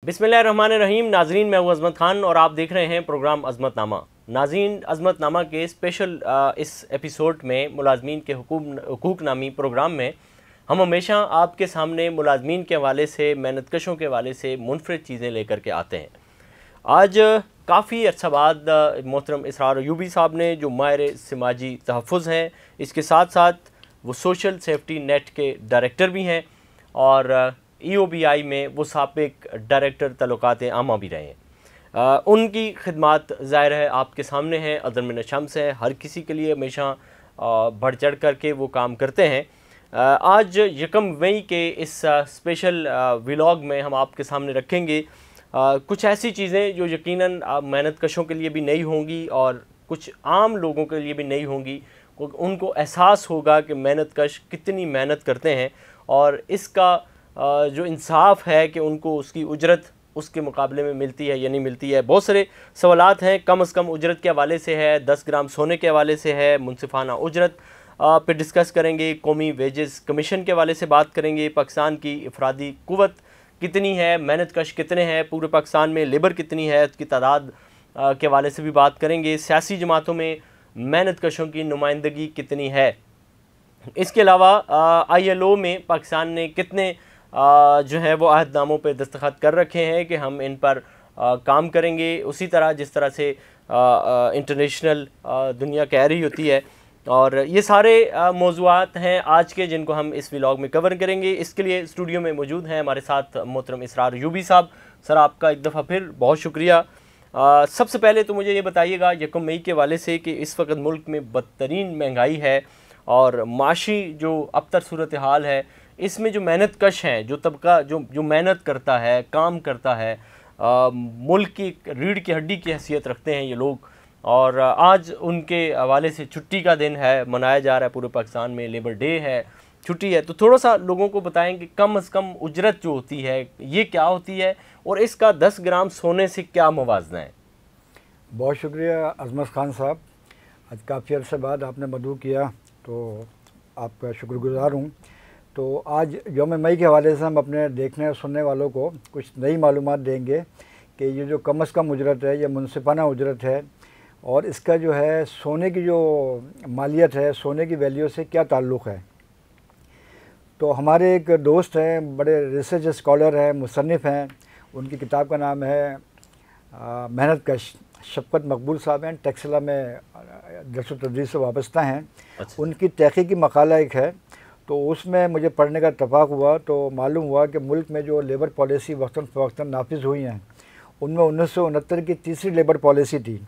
बिस्मिल्लाहिर्रहमानिर्रहीम। नाजरीन, मैं हूँ अज़मत ख़ान और आप देख रहे हैं प्रोग्राम अज़मतनामा। नाज़रीन, अज़मतनामा के स्पेशल इस एपिसोड में मुलाज़मीन के हुकूक नामी प्रोग्राम में हम हमेशा आपके सामने मुलाज़मीन के हवाले से, मेहनतकशों के हवाले से मुनफरिद चीज़ें लेकर के आते हैं। आज काफ़ी अर्सा बाद मोहतरम इसरार अयूबी साहब ने, जो माहिर समाजी तहफ़्फ़ुज़ हैं, इसके साथ साथ वो सोशल सेफ्टी नेट के डायरेक्टर भी हैं और EOBI में वो साबिक डायरेक्टर तल्लुकात आमा भी रहे हैं। उनकी खिदमात ज़ाहिर है आपके सामने हैं, अदर मिन शम्स है, हर किसी के लिए हमेशा बढ़ चढ़ कर के वो काम करते हैं। आज 1 मई के इस स्पेशल व्लॉग में हम आपके सामने रखेंगे कुछ ऐसी चीज़ें जो यकीनन मेहनतकशों के लिए भी नई होंगी और कुछ आम लोगों के लिए भी नई होंगी। उनको एहसास होगा कि मेहनतकश कितनी मेहनत करते हैं और इसका जो इंसाफ है कि उनको उसकी उजरत उसके मुकाबले में मिलती है या नहीं मिलती है। बहुत सारे सवालात हैं, कम से कम उजरत के हवाले से है, 10 ग्राम सोने के हवाले से है, मुनसिफाना उजरत पे डिस्कस करेंगे, कौमी वेजेस कमीशन के हवाले से बात करेंगे, पाकिस्तान की अफरादी कुव्वत कितनी है, मेहनतकश कितने हैं, पूरे पाकिस्तान में लेबर कितनी है, उसकी तादाद के हवाले से भी बात करेंगे, सियासी जमातों में मेहनतकशों की नुमाइंदगी कितनी है। इसके अलावा ILO में पाकिस्तान ने कितने जो है वो अहदनामों पे दस्तखत कर रखे हैं कि हम इन पर काम करेंगे, उसी तरह जिस तरह से इंटरनेशनल दुनिया कह रही होती है। और ये सारे मौज़ूआत हैं आज के जिनको हम इस व्लॉग में कवर करेंगे। इसके लिए स्टूडियो में मौजूद हैं हमारे साथ मोहतरम इसरार अयूबी साहब। सर, आपका एक दफ़ा फिर बहुत शुक्रिया। सबसे पहले तो मुझे ये बताइएगा 1 मई के वाले से कि इस वक्त मुल्क में बदतरीन महंगाई है और माशी जो अबतर सूरत हाल है, इसमें जो मेहनतकश हैं, जो तबका जो मेहनत करता है, काम करता है, मुल्क की रीढ़ की हड्डी की हैसियत रखते हैं ये लोग, और आज उनके हवाले से छुट्टी का दिन है, मनाया जा रहा है पूरे पाकिस्तान में, लेबर डे है, छुट्टी है। तो थोड़ा सा लोगों को बताएं कि कम से कम उजरत जो होती है ये क्या होती है और इसका 10 ग्राम सोने से क्या मुवाजना है। बहुत शुक्रिया अज़मत ख़ान साहब, आज काफ़ी अर्से बाद आपने मदऊ किया तो आपका शुक्रगुज़ार हूँ। तो आज 1 मई के हवाले से हम अपने देखने और सुनने वालों को कुछ नई मालूमात देंगे कि ये जो कम से कम उजरत है, ये मुनसिफाना उजरत है और इसका जो है सोने की जो मालियत है, सोने की वैल्यू से क्या ताल्लुक़ है। तो हमारे एक दोस्त हैं, बड़े रिसर्च स्कॉलर हैं, मुसन्निफ़ हैं, उनकी किताब का नाम है मेहनतकश, शफ़क़त मकबूल साहब हैं, टेक्सला में दर्स तदरीस से वाबस्ता हैं। अच्छा। उनकी तहक़ीक़ी मकाला एक है, तो उसमें मुझे पढ़ने का इत्तफ़ाक़ हुआ तो मालूम हुआ कि मुल्क में जो लेबर पॉलिसी वक्तन फ़वक्तन नाफिज हुई हैं, उनमें 1969 की तीसरी लेबर पॉलिसी थी।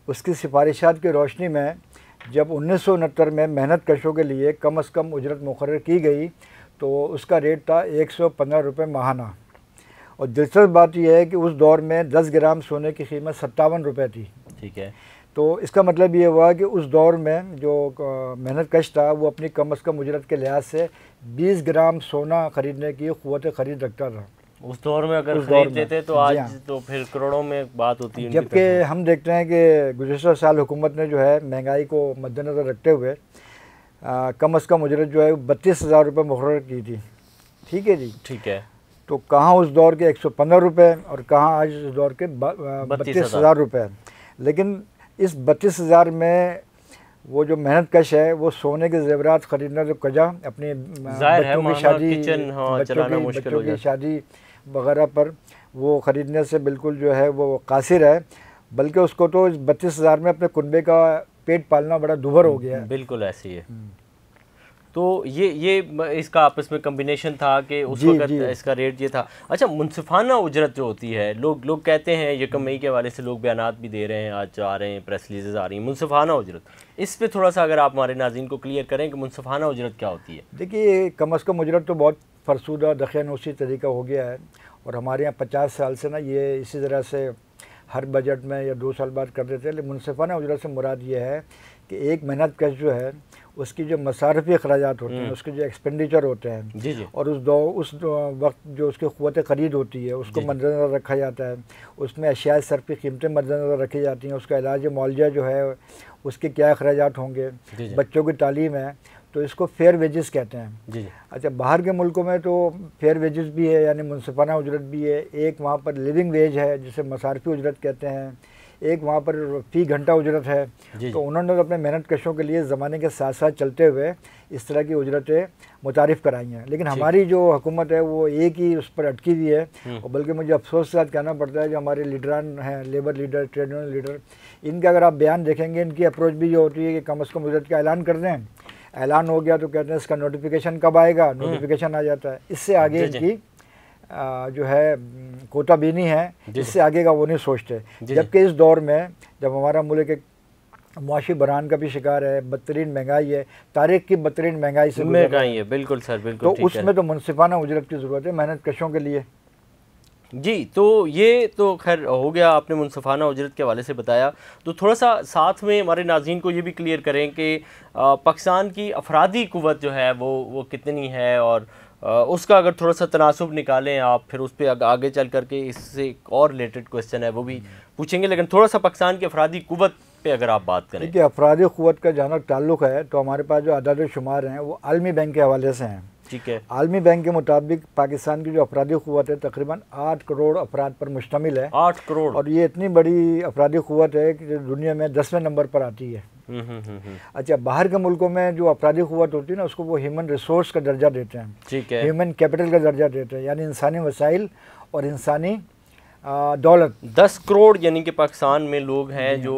उसकी सिफारिशात की रोशनी में जब 1969 में मेहनतकशों के लिए कम से कम उजरत मुकर्रर की गई तो उसका रेट था 115 रुपये माहाना। और दिलचस्प बात यह है कि उस दौर में 10 ग्राम सोने की कीमत 57 रुपये थी। ठीक है। तो इसका मतलब ये हुआ कि उस दौर में जो मेहनतकश था वो अपनी कम से कम उजरत के लिहाज से 20 ग्राम सोना ख़रीदने की क़ुव्वत ख़रीद रखता था। उस दौर में अगर खरीद लेते तो आज तो फिर करोड़ों में बात होती है। जबकि हम देखते हैं कि गुज़श्ता साल हुकूमत ने जो है महंगाई को मद्देनज़र रखते हुए कम से कम उजरत जो है 32,000 रुपये मुकर्रर की थी। ठीक है जी, ठीक है। तो कहाँ उस दौर के 115 रुपये और कहाँ आज उस दौर के 32,000 रुपये। लेकिन इस 32,000 में वो जो मेहनतकश है वो सोने के ज़ेवरात ख़रीदना तो कजा, अपनी बच्चों की शादी, बच्चों की शादी वगैरह पर वो ख़रीदने से बिल्कुल जो है वो कासिर है, बल्कि उसको तो इस 32,000 में अपने कुनबे का पेट पालना बड़ा दुभर हो गया है। बिल्कुल ऐसी है। तो ये इसका आपस में कम्बिनेशन था कि उस वक्त इसका रेट ये था। अच्छा, मुनसिफाना उजरत जो होती है, लोग कहते हैं 1 मई के हवाले से लोग बयानात भी दे रहे हैं, आज आ रहे हैं, प्रेस रिलीज़ आ रही हैं, मुनसिफाना उजरत, इस पे थोड़ा सा अगर आप हमारे नाज़रीन को क्लियर करें कि मुनसिफाना उजरत क्या होती है। देखिए, कम अज़ कम उजरत तो बहुत फरसूदा दखियानूसी तरीका हो गया है और हमारे यहाँ 50 साल से ना ये इसी तरह से हर बजट में या 2 साल बाद कर देते हैं। लेकिन मुनसिफाना उजरत से मुराद ये है कि एक मेहनतकश जो है उसकी जो मसारफी अखराजात होते हैं, उसके जो एक्सपेंडिचर होते हैं जी। और उस वक्त जो उसकी क़ुव्वत ख़रीद होती है उसको मद्देनज़र रखा जाता है, उसमें अशिया सरफ़ी कीमतें मद्देनज़र रखी जाती हैं, उसका इलाज मुआलजा जो है उसके क्या अखराजात होंगे, बच्चों की तालीम है, तो इसको फेयर वेजेस कहते हैं। जी। अच्छा, बाहर के मुल्कों में तो फेयर वेजेस भी है, यानी मुनसिफाना उजरत भी है, एक वहाँ पर लिविंग वेज है जिसे मसारफी उजरत कहते हैं, एक वहाँ पर फ़ी घंटा उजरत है। तो उन्होंने अपने मेहनत कशों के लिए ज़माने के साथ साथ चलते हुए इस तरह की उजरतें मुतारिफ़ कराई हैं। लेकिन हमारी जो हुकूमत है वो एक ही उस पर अटकी हुई है, और बल्कि मुझे अफसोस के साथ कहना पड़ता है जो हमारे लीडरान हैं, labour leader, trade union leader, इनके अगर आप बयान देखेंगे, इनकी अप्रोच भी ये होती है कि कम अज़ कम उजरत का ऐलान कर दें, ऐलान हो गया तो कहते हैं इसका नोटिफिकेशन कब आएगा, नोटिफिकेशन आ जाता है। इससे आगे इनकी जो है कोताबीनी है, इससे आगे का वो नहीं सोचते। जबकि इस दौर में जब हमारा मुल्क एक मुआशी बहरान का भी शिकार है, बदतरीन महंगाई है, तारीख की बदतरीन महंगाई से महंगाई है, बिल्कुल सर, बिल्कुल। तो उसमें तो मुनसिफाना उजरत की ज़रूरत है मेहनत कशों के लिए। जी, तो ये तो खैर हो गया, आपने मुनसिफाना उजरत के हवाले से बताया। तो थोड़ा सा साथ में हमारे नाज़रीन को ये भी क्लियर करें कि पाकिस्तान की अफरादी क़ुव्वत जो है वो कितनी है, और उसका अगर थोड़ा सा तनासुब निकालें आप, फिर उस पर आगे चल करके इससे एक और रिलेटेड क्वेश्चन है वो भी पूछेंगे। लेकिन थोड़ा सा पाकिस्तान की अफरादी क़ुव्वत पे अगर आप बात करें। देखिए, अफरादी क़ुव्वत का जहाँ तक ताल्लुक़ है तो हमारे पास जो अदाद शुमार हैं वो आलमी बैंक के हवाले से हैं। ठीक है। आलमी बैंक के मुताबिक पाकिस्तान की जो अफरादी क़ुव्वत है तकरीबन 8 करोड़ अफराद पर मुश्तमिल है। 8 करोड़, और ये इतनी बड़ी अफरादी क़ुव्वत है कि दुनिया में 10वें नंबर पर आती है। अच्छा, बाहर के मुल्कों में जो अफरादी क़ुव्वत होती है ना, उसको वो ह्यूमन रिसोर्स का दर्जा देते हैं। ठीक है। ह्यूमन कैपिटल का दर्जा देते हैं, यानी इंसानी वसाइल और इंसानी दौलत। 10 करोड़ यानी कि पाकिस्तान में लोग हैं जो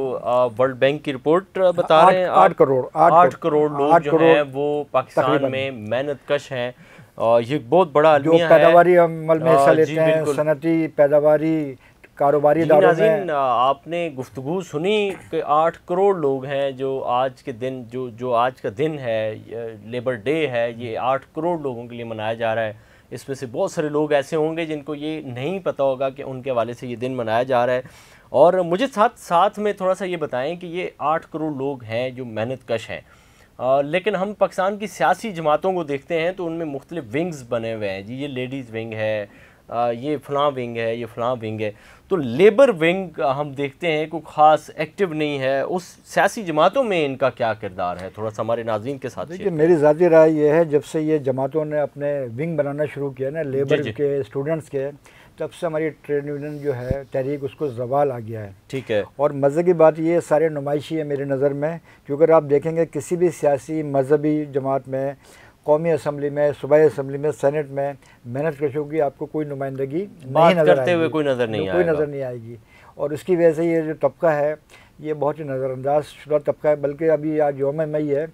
वर्ल्ड बैंक की रिपोर्ट बता रहे हैं 8 करोड़ 8 करोड़ लोग जो हैं वो पाकिस्तान में मेहनत कश हैं। और ये बहुत बड़ा अलमिया है, पैदावारी अमल में हिस्सा लेते हैं, सनती पैदावारी कारोबारी इदारों में। आपने गुफ्तगू सुनी कि 8 करोड़ लोग हैं जो आज के दिन जो आज का दिन है, लेबर डे है, ये 8 करोड़ लोगों के लिए मनाया जा रहा है। इसमें से बहुत सारे लोग ऐसे होंगे जिनको ये नहीं पता होगा कि उनके हवाले से ये दिन मनाया जा रहा है। और मुझे साथ में थोड़ा सा ये बताएं कि ये 8 करोड़ लोग हैं जो मेहनत कश हैं, लेकिन हम पाकिस्तान की सियासी जमातों को देखते हैं तो उनमें मुख्तलिफ विंग्स बने हुए हैं। जी, ये लेडीज़ विंग है, ये फ़लाँ विंग है, ये फ़लाँ विंग है। तो लेबर विंग हम देखते हैं कोई ख़ास एक्टिव नहीं है। उस सियासी जमातों में इनका क्या किरदार है, थोड़ा सा हमारे नाज़रीन के साथ। देखिए, मेरी ज़ाती राय ये है, जब से ये जमातों ने अपने विंग बनाना शुरू किया ना, लेबर के, स्टूडेंट्स के, तब से हमारी ट्रेड यूनियन जो है तहरीक, उसको ज़वाल आ गया है। ठीक है। और मज़े की बात ये सारे नुमाइशी है मेरी नज़र में, क्योंकि अगर आप देखेंगे किसी भी सियासी मजहबी जमात में, कौमी असम्बली में, सूबाई असम्बली में, सेनेट में मेहनत कशों की आपको कोई नुमाइंदगी नहीं नज़र करते हुए कोई नज़र नहीं आएगी। और इसकी वजह से ये जो तबका है ये बहुत ही नज़रअंदाज शुदा तबका है। बल्कि अभी आज यौम मई है,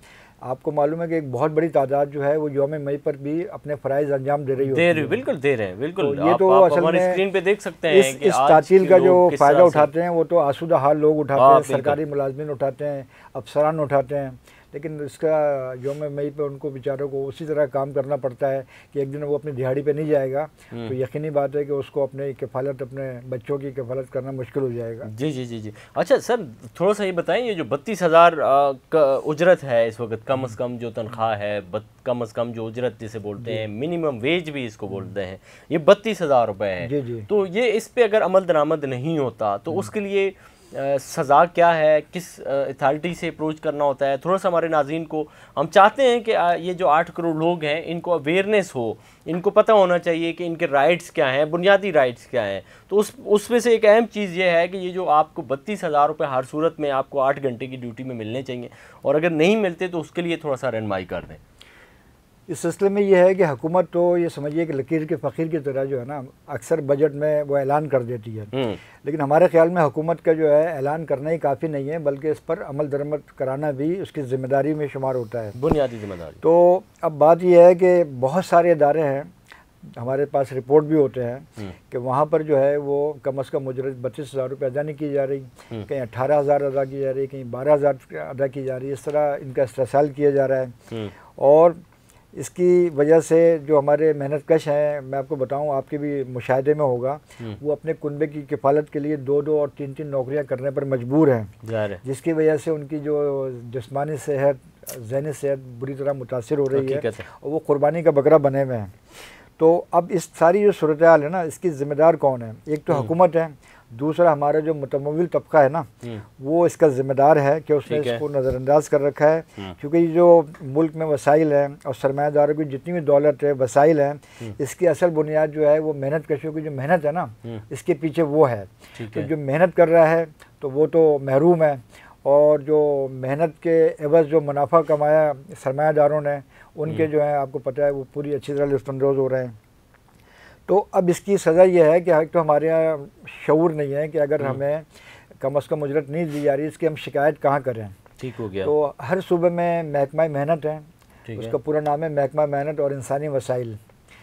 आपको मालूम है कि एक बहुत बड़ी तादाद जो है वो यौम मई पर भी अपने फ़राइज़ अंजाम दे रही है। बिल्कुल दे रहे हैं, बिल्कुल। तो ये तो असल में स्क्रीन पे देख सकते हैं इस तातील का जो फ़ायदा उठाते हैं वो तो आसूदा हाल लोग उठाते हैं, सरकारी मुलाजमीन उठाते हैं, अफसरान उठाते हैं। लेकिन इसका यौम मई पे उनको बेचारों को उसी तरह काम करना पड़ता है कि एक दिन वो अपनी दिहाड़ी पे नहीं जाएगा तो यकीनी बात है कि उसको अपने किफ़ालत, अपने बच्चों की किफ़ालत करना मुश्किल हो जाएगा। जी जी जी जी। अच्छा सर, थोड़ा सा ये बताएं, ये जो 32,000 उजरत है इस वक्त, कम अज़ कम जो तनख्वाह है, कम अज़ कम जो उजरत जिसे बोलते हैं, मिनिमम वेज भी इसको बोलते हैं, ये 32,000 रुपये है। जी जी। तो ये इस पर अगर अमल दरामद नहीं होता तो उसके लिए सज़ा क्या है, किस अथॉरिटी से अप्रोच करना होता है? थोड़ा सा हमारे नाज़रीन को हम चाहते हैं कि ये जो 8 करोड़ लोग हैं इनको अवेयरनेस हो, इनको पता होना चाहिए कि इनके राइट्स क्या हैं, बुनियादी राइट्स क्या हैं। तो उसमें से एक अहम चीज़ ये है कि ये जो आपको 32,000 रुपये हर सूरत में आपको 8 घंटे की ड्यूटी में मिलने चाहिए, और अगर नहीं मिलते तो उसके लिए थोड़ा सा रहनुमाई कर दें। इस सिलसिले में यह है कि हुकूमत तो ये समझिए कि लकीर के फ़कीर की तरह जो है ना, अक्सर बजट में वो ऐलान कर देती है, लेकिन हमारे ख्याल में हुकूमत का जो है ऐलान करना ही काफ़ी नहीं है, बल्कि इस पर अमल दरामद कराना भी उसकी ज़िम्मेदारी में शुमार होता है, बुनियादी ज़िम्मेदारी। तो अब बात यह है कि बहुत सारे इदारे हैं, हमारे पास रिपोर्ट भी होते हैं कि वहाँ पर जो है वो कम अज़ कम उजरत 32,000 रुपये अदा नहीं की जा रही, कहीं 18,000 अदा की जा रही, कहीं 12,000 अदा की जा रही है। इस तरह इनका इस्तेसाल किया जा रहा है। और इसकी वजह से जो हमारे मेहनत कश हैं, मैं आपको बताऊं, आपके भी मुशाहिदे में होगा, वो अपने कुनबे की किफ़ालत के लिए 2-2 और 3-3 नौकरियां करने पर मजबूर हैं, जिसकी वजह से उनकी जो जिस्मानी सेहत, ज़हनी सेहत बुरी तरह मुतासिर हो रही है और वो कुर्बानी का बकरा बने हुए हैं। तो अब इस सारी जो सूरत हाल है ना, इसकी ज़िम्मेदार कौन है? एक तो हुकूमत है, दूसरा हमारा जो मुतमव्विल तबका है ना, वो इसका ज़िम्मेदार है कि उसने इसको नज़रअंदाज कर रखा है। क्योंकि जो मुल्क में वसाइल हैं और सरमायादारों की जितनी भी दौलत है, वसाइल हैं, इसकी असल बुनियाद जो है वो मेहनत कशियों की जो मेहनत है ना, इसके पीछे वो है। तो जो मेहनत कर रहा है तो वो तो महरूम है, और जो मेहनत के एवज़ जो मुनाफा कमाया सरमायादारों ने, उनके जो है आपको पता है वो पूरी अच्छी तरह लुत्फ़अंदोज़ हो रहे हैं। तो अब इसकी सज़ा ये है कि तो हमारे यहाँ शऊर नहीं है कि अगर हमें कम अज़ कम उजरत नहीं दी जा रही, इसकी हम शिकायत कहाँ करें। ठीक हो गया। तो हर सूबे में महकमा मेहनत है, उसका पूरा नाम है महकमा मेहनत और इंसानी वसाइल।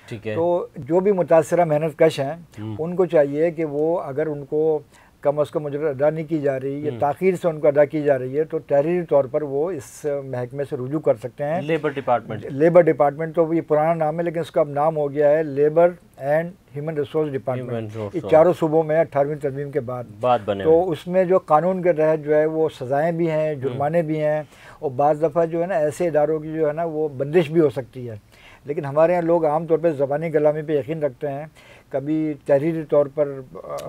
ठीक है। तो जो भी मुतासरा मेहनत कश हैं, उनको चाहिए कि वो अगर उनको कम अज़ कम उजरत अदा नहीं की जा रही या ताख़ीर से उनको अदा की जा रही है, तो तहरीरी तौर पर वो इस महकमे से रुजू कर सकते हैं। Labour department. लेबर डिपार्टमेंट तो ये पुराना नाम है, लेकिन इसका अब नाम हो गया है labour and human resource department. ये चारों सूबों में 18वीं तरमीम के बाद बने। तो उसमें जो कानून के तहत जो है वो सज़ाएँ भी हैं, जुर्माने भी हैं, और बाज़ दफ़ा जो है ना ऐसे इदारों की जो है ना वो बंदिश भी हो सकती है। लेकिन हमारे यहाँ लोग आमतौर पर ज़बानी गुलामी पे यकीन रखते हैं, कभी तहरीरी तौर पर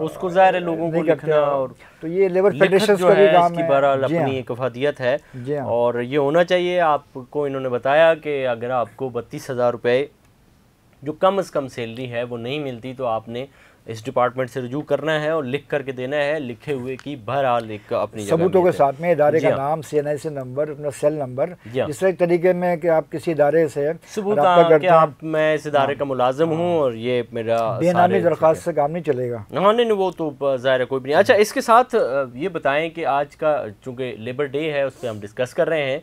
उसको ज़ाहिर है लोगों को लिखना, और तो ये लेबर फेडरेशन का भी काम है, बहरहाल अपनी एक अफादियत है, और ये होना चाहिए। आपको इन्होंने बताया कि अगर आपको 32,000 रुपये जो कम से कम सैलरी है वो नहीं मिलती, तो आपने इस डिपार्टमेंट से रुजू करना है और लिख करके देना है, लिखे हुए की बहरहाल एक अपनी सबूतों के साथ में इदारे का नाम, CNIC नंबर, अपना सेल नंबर, इस तरीके में कि आप किसी इदारे से सबूत कि आप मैं इस इदारे का मुलाजिम हूँ और ये मेरा बेनामी दरख्वास्त से काम नहीं चलेगा। हाँ नहीं, वो तो ज़ाहिर है कोई भी नहीं। अच्छा, इसके साथ ये बताएं कि आज का चूँकि लेबर डे है, उस पर हम डिस्कस कर रहे हैं।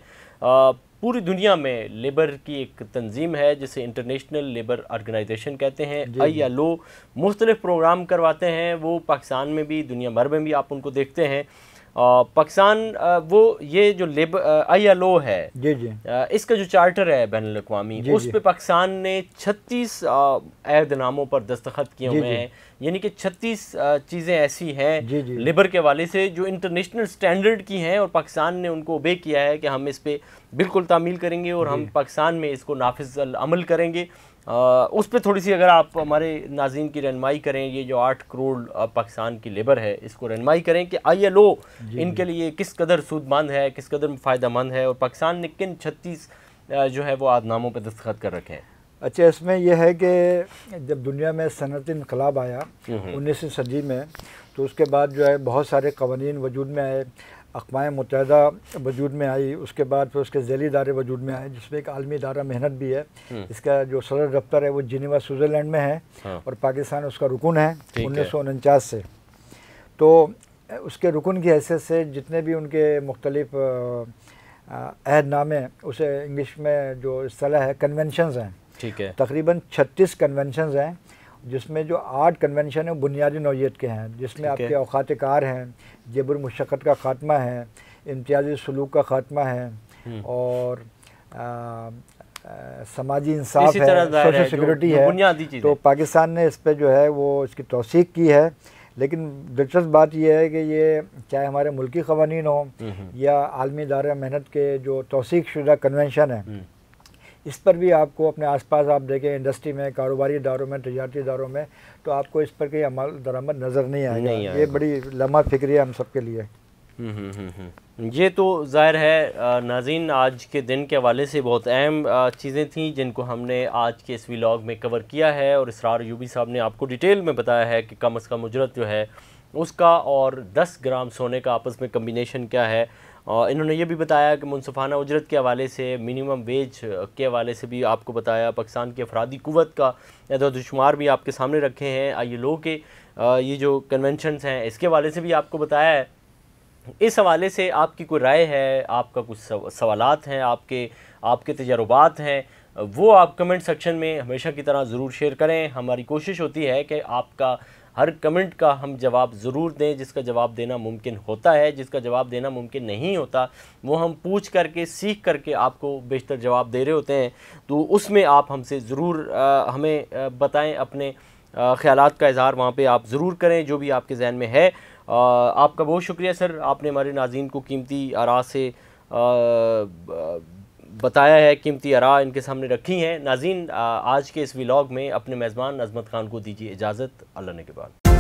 पूरी दुनिया में लेबर की एक तंजीम है जिसे इंटरनेशनल लेबर ऑर्गेनाइजेशन कहते हैं, ILO, मुख्तलिफ प्रोग्राम करवाते हैं। वो पाकिस्तान में भी, दुनिया भर में भी आप उनको देखते हैं। पाकिस्तान वो ये जो लेबर ILO है, इसका जो चार्टर है बैनुल अक़वामी, उस पे पाकिस्तान ने 36 अहदनामों पर दस्तखत किए हुए हैं। यानी कि 36 चीज़ें ऐसी हैं लेबर के हवाले से जो इंटरनेशनल स्टैंडर्ड की हैं, और पाकिस्तान ने उनको ओबे किया है कि हम इस पे बिल्कुल तामील करेंगे और हम पाकिस्तान में इसको नाफिज अमल करेंगे। उस पर थोड़ी सी अगर आप हमारे नाज़रीन की रहनुमाई करें, ये जो 8 करोड़ पाकिस्तान की लेबर है, इसको रहनुमाई करें कि ILO इनके लिए किस कदर सूदमंद है, किस कदर फ़ायदेमंद है, और पाकिस्तान ने किन 36 जो है वो आदनामों पर दस्तखत कर रखे हैं। अच्छा, इसमें यह है कि जब दुनिया में सनअती इनकलाब आया 19वीं सदी में, तो उसके बाद जो है बहुत सारे कवानीन वजूद में आए, अक़वाम मुत्तहिदा वजूद में आई, उसके बाद फिर उसके ज़ैली इदारे वजूद में आए, जिसमें एक आलमी इदारा मेहनत भी है। इसका जो सदर दफ्तर है वो जिनेवा स्विट्ज़रलैंड में है, और पाकिस्तान उसका रुकन है 1949 से। तो उसके रुकन की हैसियत से जितने भी उनके मुख्तलिफ अहदनामे, उसे इंग्लिश में जो इस्तिलाह है कन्वेंशंस हैं, ठीक है, तकरीबन 36 कन्वेंशंस हैं, जिसमें जो 8 कन्वेंशन है बुनियादी नौइयत के हैं, जिसमें आपके औकात कार हैं, जबर मुशक्क़त का ख़ात्मा है, इम्तियाज़ी सलूक का ख़ात्मा है, और समाजी इंसाफ है, सोशल सिक्योरिटी है। तो पाकिस्तान ने इस पर जो है वो इसकी तौसीक़ की है। लेकिन दिलचस्प बात यह है कि ये चाहे हमारे मुल्की क़वानीन हो या आलमी इदारा मेहनत के जो तौसीक़ शुदा कन्वेंशन है, इस पर भी आपको अपने आसपास आप देखें, इंडस्ट्री में, कारोबारी इदारों में, तजारती इदारों में, तो आपको इस पर कोई अमल दरामद नज़र नहीं आएगा। ये बड़ी लम्हा फिक्री है हम सब के लिए। ये तो ज़ाहिर है नाज़रीन, आज के दिन के हवाले से बहुत अहम चीज़ें थीं जिनको हमने आज के इस व्लॉग में कवर किया है, और इसरार अयूबी साहब ने आपको डिटेल में बताया है कि कम अज़ कम उजरत जो है उसका और 10 ग्राम सोने का आपस में कम्बिनेशन क्या है। और इन्होंने ये भी बताया कि मुनसफ़ाना उजरत के हवाले से, मिनिमम वेज के हवाले से भी आपको बताया, पाकिस्तान की अफरादी कुव्वत का अदद-ओ-शुमार भी आपके सामने रखे हैं, ILO के ये जो कन्वेंशंस हैं इसके हवाले से भी आपको बताया है। इस हवाले से आपकी कोई राय है, आपका कुछ सवालात हैं, आपके तजर्बात हैं, वो आप कमेंट सेक्शन में हमेशा की तरह ज़रूर शेयर करें। हमारी कोशिश होती है कि आपका हर कमेंट का हम जवाब ज़रूर दें, जिसका जवाब देना मुमकिन होता है। जिसका जवाब देना मुमकिन नहीं होता वो हम पूछ करके, सीख करके आपको बेहतर जवाब दे रहे होते हैं। तो उसमें आप हमसे ज़रूर हमें बताएं, अपने ख़यालात का इज़हार वहाँ पे आप ज़रूर करें, जो भी आपके जहन में है। आपका बहुत शुक्रिया सर, आपने हमारे नाज़रीन को कीमती आरा से बताया है, कीमती आरा इनके सामने रखी हैं। नाज़रीन, आज के इस व्लॉग में अपने मेज़बान अज़मत खान को दीजिए इजाज़त। अल्लाह ने के बाद।